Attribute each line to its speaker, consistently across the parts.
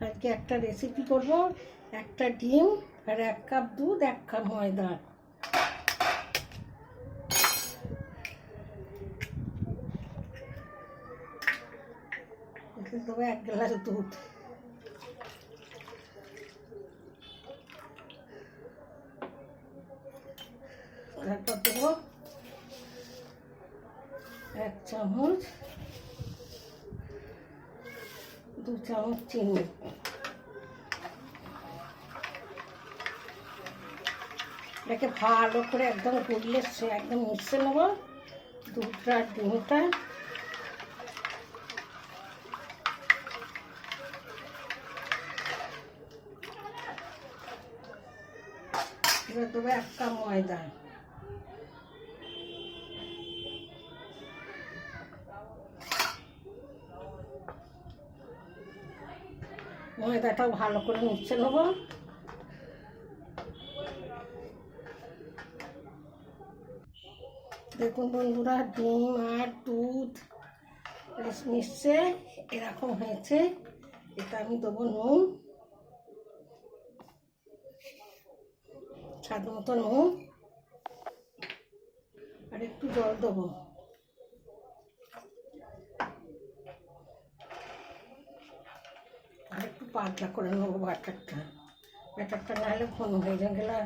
Speaker 1: আজকে একটা রেসিপি করব, একটা ডিম আর 1 কাপ দুধ, 1 কাপ ময়দা। দেবো 1 গ্লাস দুধ। তারপর দেবো 1 চামচ, 2 চামচ চিনি। এটাকে ভালো করে একদম গুলিয়ে একদম মিশিয়ে নেব দুধটা আর ডিমটা। এবার দেবো 1 কাপ ময়দা। ময়দাটাও ভালো করে মিশিয়ে নেব। দেখুন বন্ধুরা, ডিম আর দুধ মিশছে, এরকম হয়েছে। এটা আমি দেবো নুন, স্বাদ মতো নুন, আর একটু জল দেবো। আর একটু পাতলা করে নেবো ব্যাটারটা নাহলে ঘন হয়ে গেলে।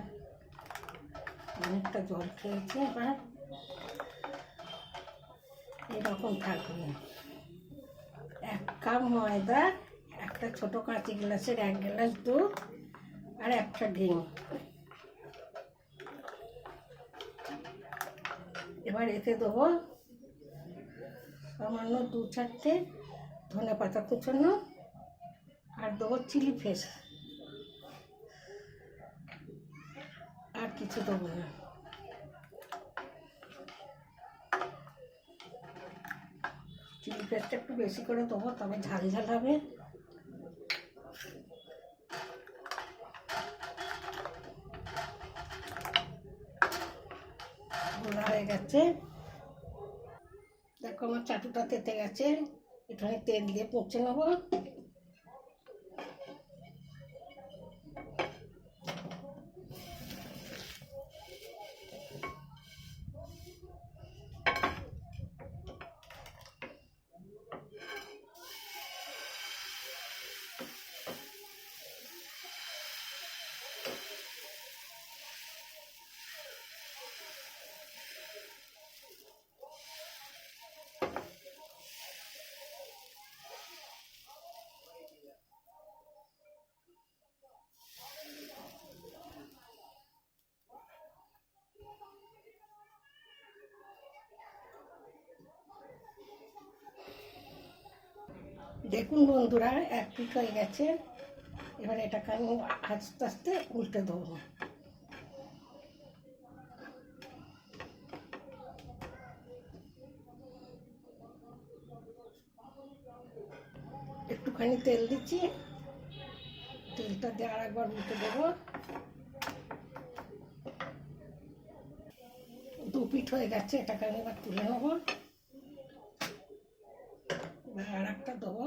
Speaker 1: অনেকটা জল খেয়েছি, এবার এরকম থাকবে। 1 কাপ ময়দা, একটা ছোট কাঁচি গ্লাসের 1 গ্লাস দুধ আর একটা ডিম। এবার এতে দেবো সামান্য 2-4টে ধনে পাতা কুচোনো, আর দেবো চিলি ফ্লেক্স। আর কিছু দেবো না। চিলি ফ্লেক্সটা একটু বেশি করে দেবো, তবে ঝাল ঝাল হবে। গোলা হয়ে গেছে। দেখো আমার চাটুটা তেতে গেছে, এখানে তেল দিয়ে পচে নেবো। দেখুন বন্ধুরা, 1 পিঠ হয়ে গেছে। এবার এটাকে আমি আস্তে আস্তে উল্টে দেবো। একটুখানি তেল দিচ্ছি, তেলটা দিয়ে আর একবার উল্টে দেবো। 2 পিঠ হয়ে গেছে, এটাকে আমি এবার তুলে নেবো। আর একটা দেবো।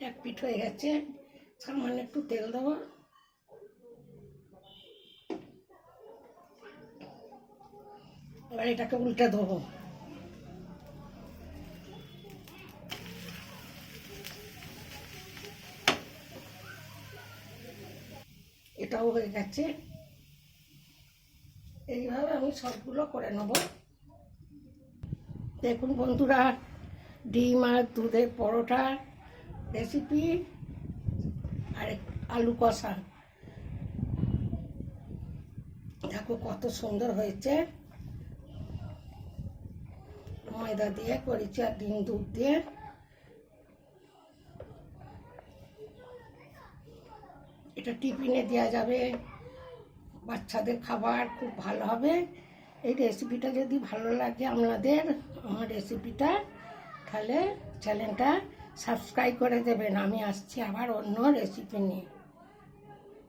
Speaker 1: এক পিঠ হয়ে গেছে, সামান্য একটু তেল দেবো। এবার এটাকে উল্টে দেবো। এটাও হয়ে গেছে। এইভাবে আমি সবগুলো করে নেব। দেখুন বন্ধুরা, ডিম আর দুধের পরোটা রেসিপি আর আলু কষা, দেখো কত সুন্দর হয়েছে। ময়দা দিয়ে করেছি আর ডিম দুধ দিয়ে। এটা টিফিনে দেওয়া যাবে, বাচ্চাদের খাবার খুব ভালো হবে। এই রেসিপিটা যদি ভালো লাগে আপনাদের, আমার রেসিপিটা, তাহলে চ্যানেলটা সাবস্ক্রাইব করে দেবেন। আমি আসছি আবার অন্য রেসিপি নিয়ে।